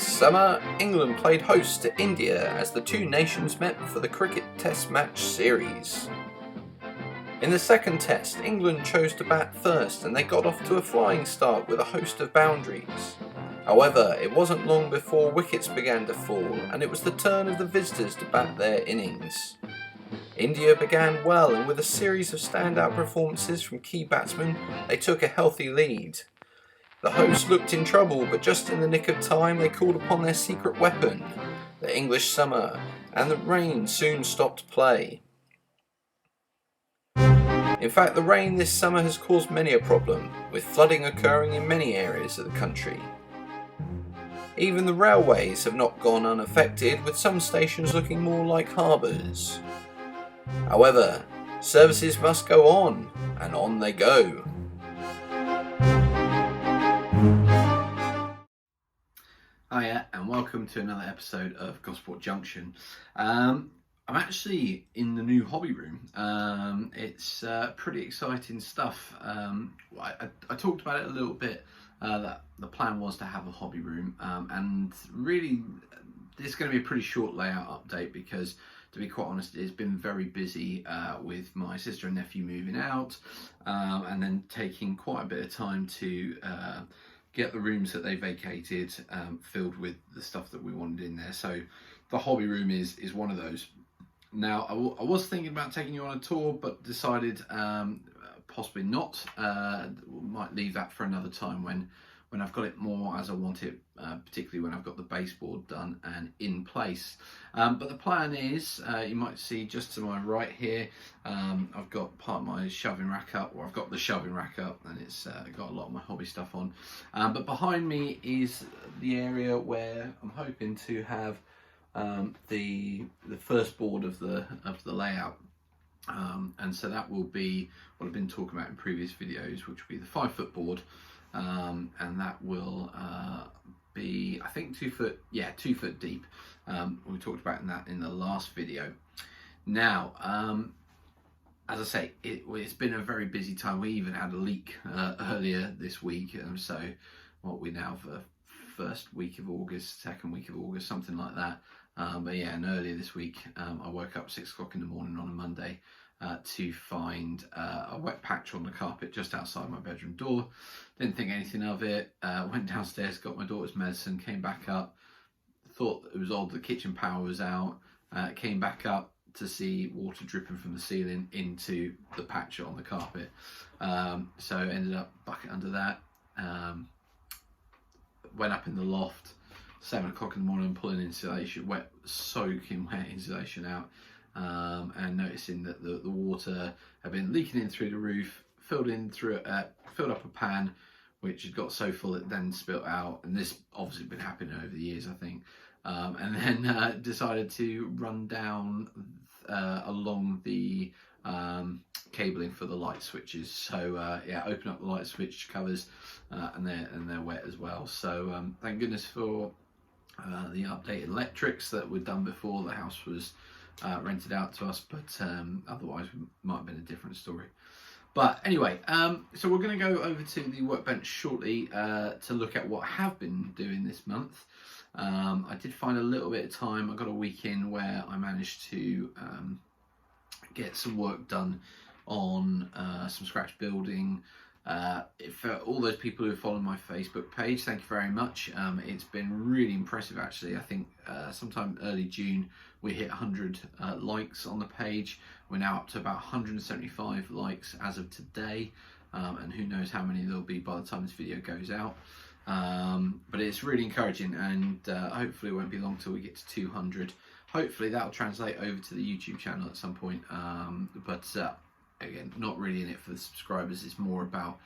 summer, England played host to India as the two nations met for the cricket Test match series. In the second Test, England chose to bat first and they got off to a flying start with a host of boundaries. However, it wasn't long before wickets began to fall and it was the turn of the visitors to bat their innings. India began well and with a series of standout performances from key batsmen, they took a healthy lead. The hosts looked in trouble, but just in the nick of time they called upon their secret weapon, the English summer, and the rain soon stopped play. In fact, the rain this summer has caused many a problem, with flooding occurring in many areas of the country. Even the railways have not gone unaffected, with some stations looking more like harbours. However, services must go on, and on they go. Hiya, and welcome to another episode of Gosport Junction. I'm actually in the new hobby room. It's pretty exciting stuff. I talked about it a little bit, that the plan was to have a hobby room, and really this is going to be a pretty short layout update because, to be quite honest, it's been very busy with my sister and nephew moving out, and then taking quite a bit of time to get the rooms that they vacated filled with the stuff that we wanted in there. So the hobby room is one of those. Now, I was thinking about taking you on a tour, but decided possibly not. Might leave that for another time when I've got it more as I want it, particularly when I've got the baseboard done and in place. But the plan is, you might see just to my right here, I've got part of my shoving rack up, or I've got the shoving rack up, and it's got a lot of my hobby stuff on. But behind me is the area where I'm hoping to have the first board of the layout. And so that will be what I've been talking about in previous videos, which will be the 5-foot board. And that will be, I think, 2 foot deep. We talked about that in the last video. Now, as I say, it's been a very busy time. We even had a leak earlier this week, so what we now for first week of August, second week of August, something like that. But yeah, and earlier this week, I woke up 6 o'clock in the morning on a Monday to find a wet patch on the carpet just outside my bedroom door. Didn't think anything of it. Went downstairs, got my daughter's medicine, came back up. Thought it was odd, the kitchen power was out. Came back up to see water dripping from the ceiling into the patch on the carpet. So ended up bucket under that. Went up in the loft, 7 o'clock in the morning, pulling insulation, soaking wet insulation out. And noticing that the water had been leaking in through the roof, filled up a pan, which had got so full it then spilt out. And this obviously been happening over the years, I think. And then decided to run down along the cabling for the light switches. So yeah, open up the light switch covers, and they're wet as well. So thank goodness for the updated electrics that were done before the house was rented out to us, but otherwise it might have been a different story. But anyway, so we're going to go over to the Workbench shortly to look at what I have been doing this month. I did find a little bit of time. I got a week in where I managed to get some work done on some scratch building. For all those people who follow my Facebook page, thank you very much. It's been really impressive, actually. I think sometime early June we hit 100 likes on the page. We're now up to about 175 likes as of today, and who knows how many there'll be by the time this video goes out. But it's really encouraging, and hopefully it won't be long till we get to 200. Hopefully that'll translate over to the YouTube channel at some point, but again, not really in it for the subscribers. It's more about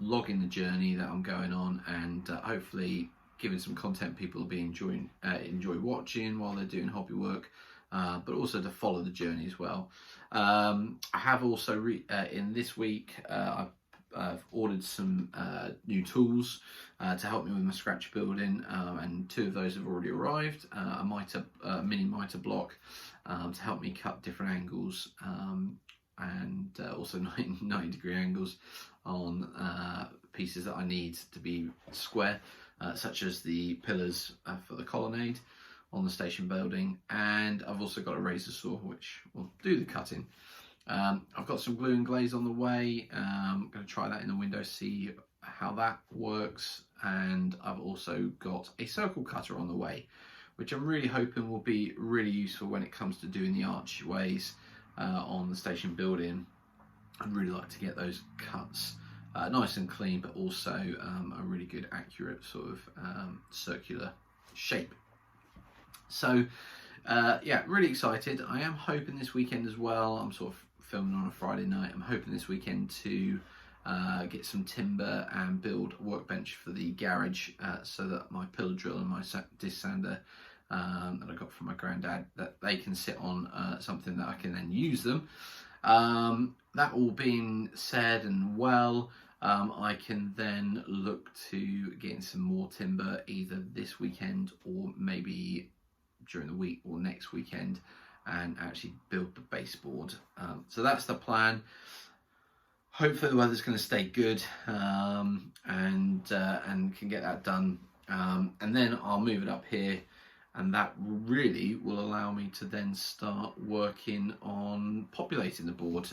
logging the journey that I'm going on, and hopefully giving some content people will be enjoy watching while they're doing hobby work, but also to follow the journey as well. I have also in this week I've ordered some new tools to help me with my scratch building, and 2 of those have already arrived. A mini mitre block to help me cut different angles, and also 90-degree angles on pieces that I need to be square. such as the pillars for the colonnade on the station building, and I've also got a razor saw which will do the cutting. I've got some glue and glaze on the way. I'm going to try that in the window, see how that works, and I've also got a circle cutter on the way, which I'm really hoping will be really useful when it comes to doing the archways on the station building. I'd really like to get those cuts nice and clean, but also a really good accurate sort of circular shape. So yeah, really excited. I am hoping this weekend as well, I'm sort of filming on a Friday night, I'm hoping this weekend to get some timber and build a workbench for the garage, so that my pillar drill and my disc sander that I got from my granddad, that they can sit on something that I can then use them. That all being said and well, I can then look to getting some more timber either this weekend or maybe during the week or next weekend, and actually build the baseboard. So that's the plan. Hopefully the weather's going to stay good, and can get that done, and then I'll move it up here, and that really will allow me to then start working on populating the board.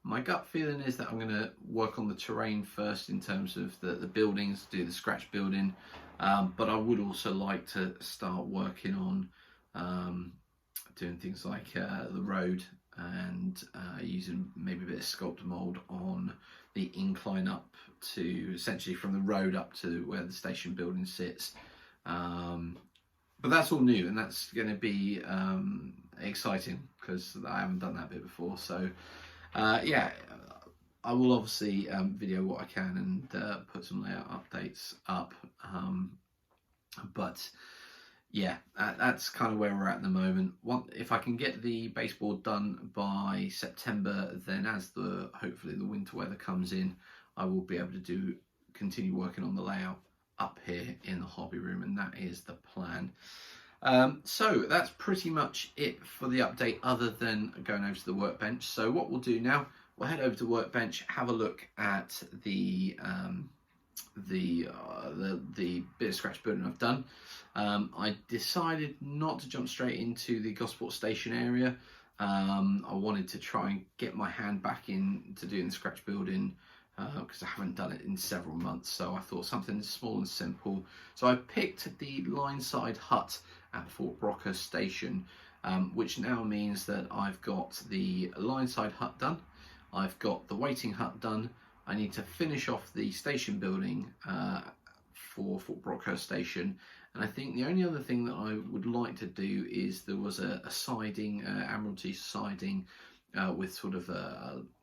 My gut feeling is that I'm going to work on the terrain first in terms of the buildings, do the scratch building, but I would also like to start working on doing things like the road, and using maybe a bit of sculptor mould on the incline up to, essentially from the road up to where the station building sits. But that's all new, and that's going to be exciting because I haven't done that bit before. So yeah, I will obviously video what I can and put some layout updates up. But yeah, that's kind of where we're at the moment. If I can get the baseboard done by September, then as hopefully the winter weather comes in, I will be able to continue working on the layout up here in the hobby room, and that is the plan. So that's pretty much it for the update, other than going over to the workbench. So what we'll do now, we'll head over to the workbench, have a look at the bit of scratch building I've done. I decided not to jump straight into the Gosport station area. I wanted to try and get my hand back into doing the scratch building, because I haven't done it in several months, so I thought something small and simple. So I picked the line-side hut at Fort Brockhurst station, which now means that I've got the line-side hut done, I've got the waiting hut done. I need to finish off the station building for Fort Brockhurst station, and I think the only other thing that I would like to do is there was a siding, Admiralty siding, with sort of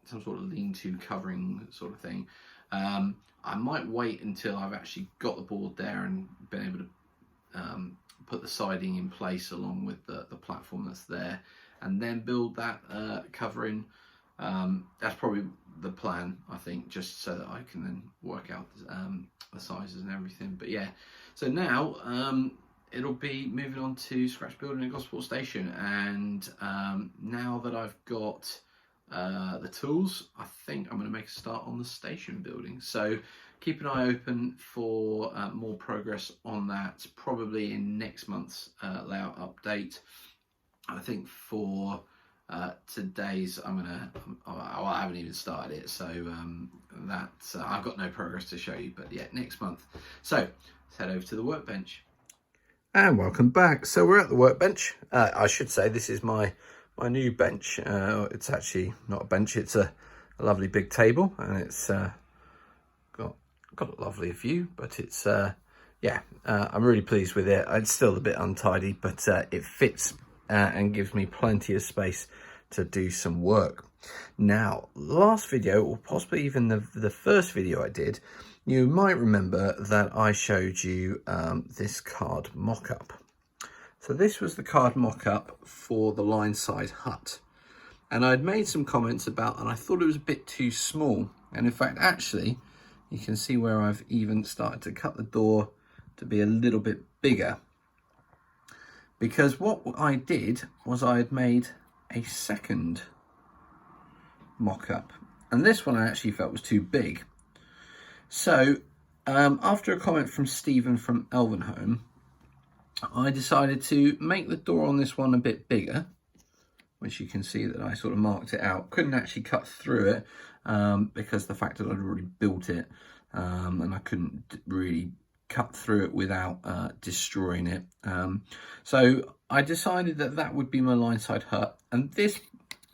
some sort of lean-to covering sort of thing. I might wait until I've actually got the board there and been able to put the siding in place along with the platform that's there, and then build that covering. That's probably the plan, I think, just so that I can then work out the sizes and everything. But yeah, so now it'll be moving on to scratch building at Gosport station, and now that I've got the tools, I think I'm going to make a start on the station building. So keep an eye open for more progress on that, probably in next month's layout update. I think for today's I haven't even started it, so I've got no progress to show you, but yeah, next month. So let's head over to the workbench. And welcome back. So we're at the workbench. I should say this is my new bench. It's actually not a bench, it's a lovely big table, and it's got a lovely view, but it's yeah, I'm really pleased with it. It's still a bit untidy, but it fits and gives me plenty of space to do some work. Now, last video, or possibly even the first video I did, you might remember that I showed you this card mock-up. So this was the card mock-up for the line side hut, and I'd made some comments about, and I thought it was a bit too small, and in fact actually you can see where I've even started to cut the door to be a little bit bigger, because what I did was I had made a second mock-up, and this one I actually felt was too big. So after a comment from Stephen from Elvenholme, I decided to make the door on this one a bit bigger, which you can see that I sort of marked it out. Couldn't actually cut through it because the fact that I'd already built it, and I couldn't really cut through it without destroying it. So I decided that that would be my line side hut, and this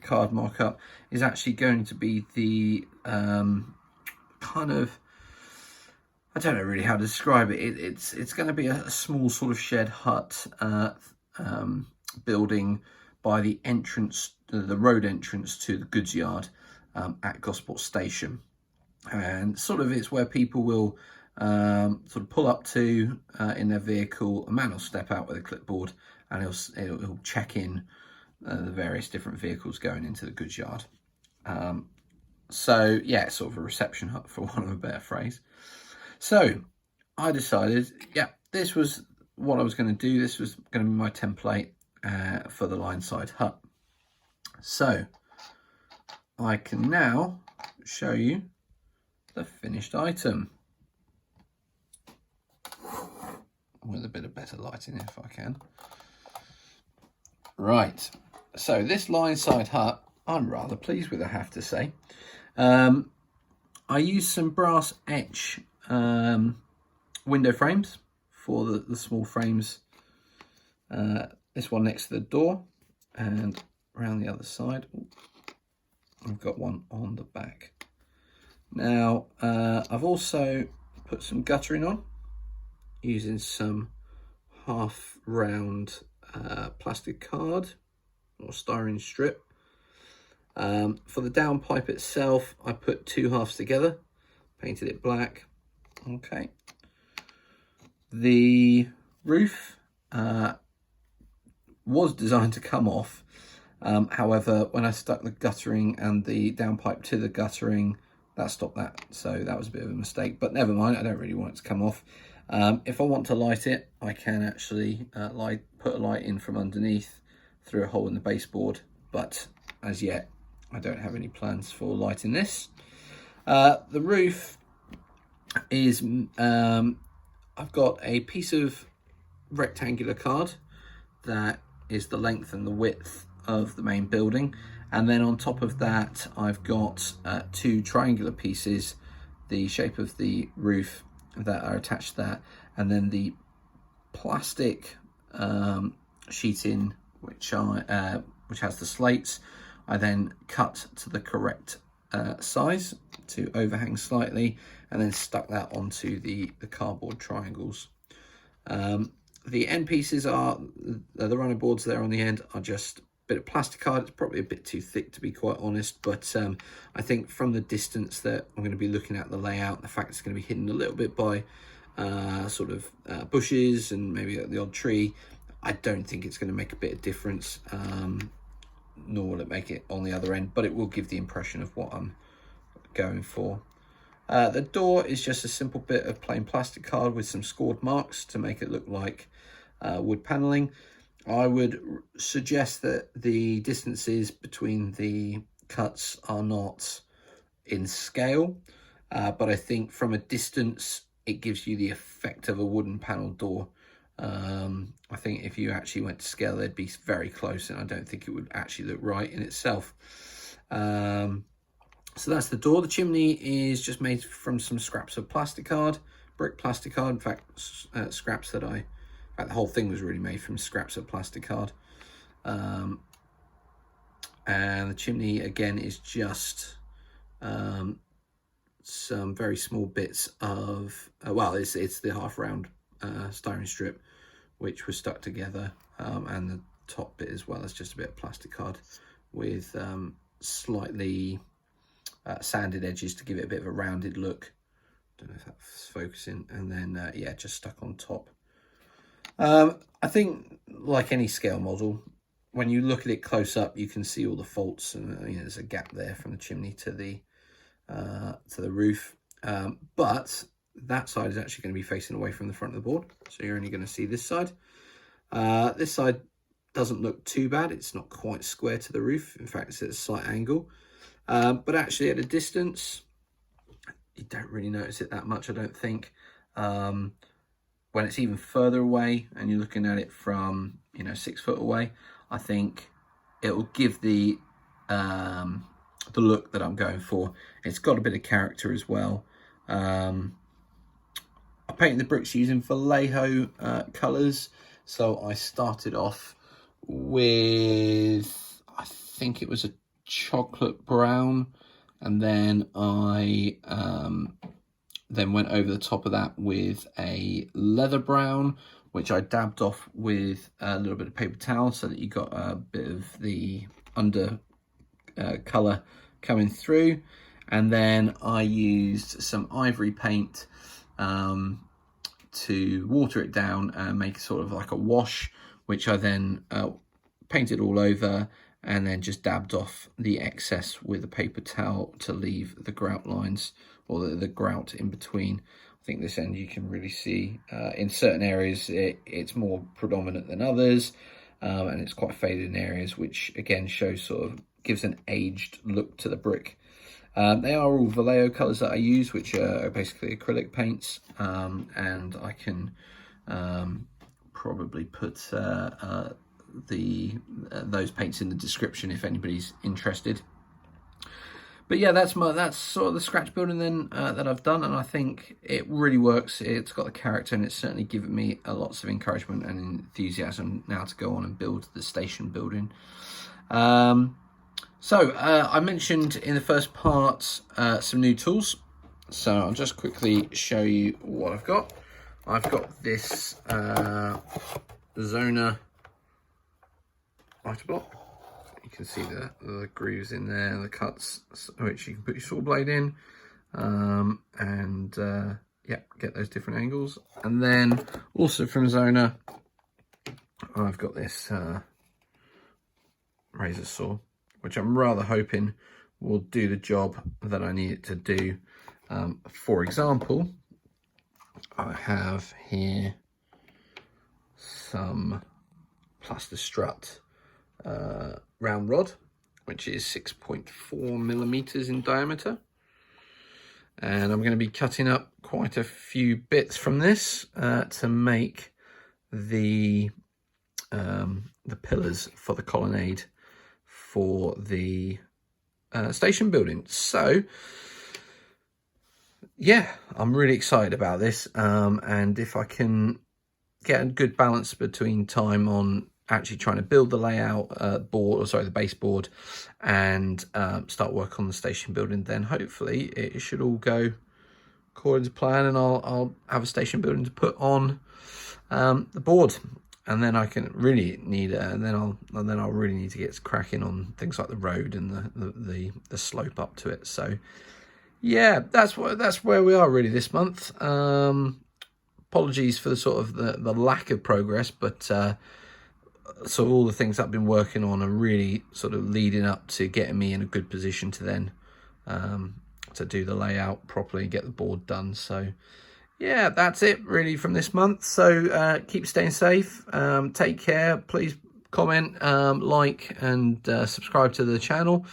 card markup is actually going to be the kind of, I don't know really how to describe it. It's going to be a small sort of shed hut building by the entrance, the road entrance to the goods yard at Gosport Station, and sort of it's where people will sort of pull up to in their vehicle. A man will step out with a clipboard, and he'll check in the various different vehicles going into the goods yard. So yeah, sort of a reception hut, for want of a better phrase. So I decided, yeah, this was what I was going to do. This was going to be my template for the line side hut. So I can now show you the finished item with a bit of better lighting if I can. Right, so this line side hut, I'm rather pleased with, I have to say. I used some brass etch window frames for the small frames. This one next to the door, and around the other side I've got one on the back. Now I've also put some guttering on using some half round plastic card or styrene strip. For the downpipe itself, I put two halves together, painted it black. Okay. The roof was designed to come off. However, when I stuck the guttering and the downpipe to the guttering, that stopped that. So that was a bit of a mistake, but never mind. I don't really want it to come off. If I want to light it, I can actually put a light in from underneath through a hole in the baseboard. But as yet, I don't have any plans for lighting this. The roof is, I've got a piece of rectangular card that is the length and the width of the main building, and then on top of that I've got two triangular pieces the shape of the roof that are attached to that, and then the plastic sheeting which has the slates. I then cut to the correct size to overhang slightly, and then stuck that onto the cardboard triangles. The end pieces are, the runner boards there on the end are just a bit of plastic card. It's probably a bit too thick, to be quite honest, but I think from the distance that I'm going to be looking at the layout, the fact it's going to be hidden a little bit by sort of bushes and maybe the odd tree, I don't think it's going to make a bit of difference, nor will it make it on the other end, but it will give the impression of what I'm going for. The door is just a simple bit of plain plastic card with some scored marks to make it look like wood panelling. I would suggest that the distances between the cuts are not in scale, but I think from a distance it gives you the effect of a wooden panel door. I think if you actually went to scale, they'd be very close, and I don't think it would actually look right in itself. So that's the door. The chimney is just made from some scraps of plastic card, brick plastic card. In fact, scraps that in fact, the whole thing was really made from scraps of plastic card. And the chimney again is just some very small bits of, well, it's the half round styrene strip which was stuck together, and the top bit as well is just a bit of plastic card with slightly sanded edges to give it a bit of a rounded look. Don't know if that's focusing. And then yeah, just stuck on top. I think like any scale model, when you look at it close up, you can see all the faults, and you know, there's a gap there from the chimney to the roof, but that side is actually going to be facing away from the front of the board, so you're only going to see this side. This side doesn't look too bad. It's not quite square to the roof. In fact, it's at a slight angle, but actually at a distance, you don't really notice it that much, I don't think. When it's even further away and you're looking at it from, you know, 6 foot away, I think it will give the look that I'm going for. It's got a bit of character as well. I painted the bricks using Vallejo colours. So I started off with, I think it was a chocolate brown, and then I then went over the top of that with a leather brown, which I dabbed off with a little bit of paper towel so that you got a bit of the under colour coming through. And then I used some ivory paint to water it down and make sort of like a wash, which I then painted all over, and then just dabbed off the excess with a paper towel to leave the grout lines, or the grout in between. I think this end you can really see in certain areas it's more predominant than others, and it's quite faded in areas, which again shows sort of gives an aged look to the brick. They are all Vallejo colours that I use, which are basically acrylic paints, and I can probably put those paints in the description if anybody's interested. But yeah, that's sort of the scratch building then that I've done, and I think it really works. It's got the character, and it's certainly given me lots of encouragement and enthusiasm now to go on and build the station building. So I mentioned in the first part some new tools, so I'll just quickly show you what I've got. I've got this Zona writer block. You can see the grooves in there, the cuts, which you can put your saw blade in, and yeah, get those different angles. And then also from Zona, I've got this razor saw, which I'm rather hoping will do the job that I need it to do. For example, I have here some plaster strut round rod, which is 6.4 millimeters in diameter, and I'm going to be cutting up quite a few bits from this to make the pillars for the colonnade for the station building. So yeah, I'm really excited about this, and if I can get a good balance between time on actually trying to build the layout the baseboard, and start work on the station building, then hopefully it should all go according to plan, and I'll have a station building to put on the board, and then I can really need and then I'll really need to get cracking on things like the road and the slope up to it. So yeah, that's where we are really this month. Apologies for the sort of the lack of progress, but so all the things I've been working on are really sort of leading up to getting me in a good position to then to do the layout properly and get the board done. So yeah, that's it really from this month. So keep staying safe, take care, please comment, like, and subscribe to the channel.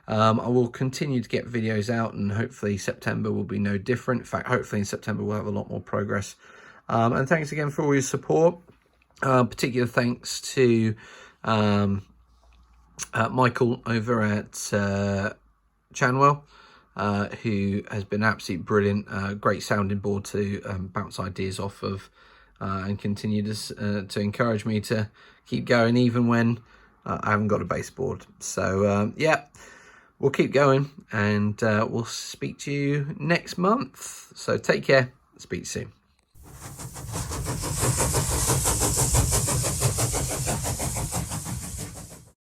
I will continue to get videos out, and hopefully September will be no different. In fact, hopefully in September we'll have a lot more progress. And thanks again for all your support. Particular thanks to Michael over at Chanwell, who has been absolutely brilliant. Great sounding board to bounce ideas off of, and continue to encourage me to keep going even when I haven't got a baseboard. So yeah, we'll keep going, and we'll speak to you next month. So take care, speak soon.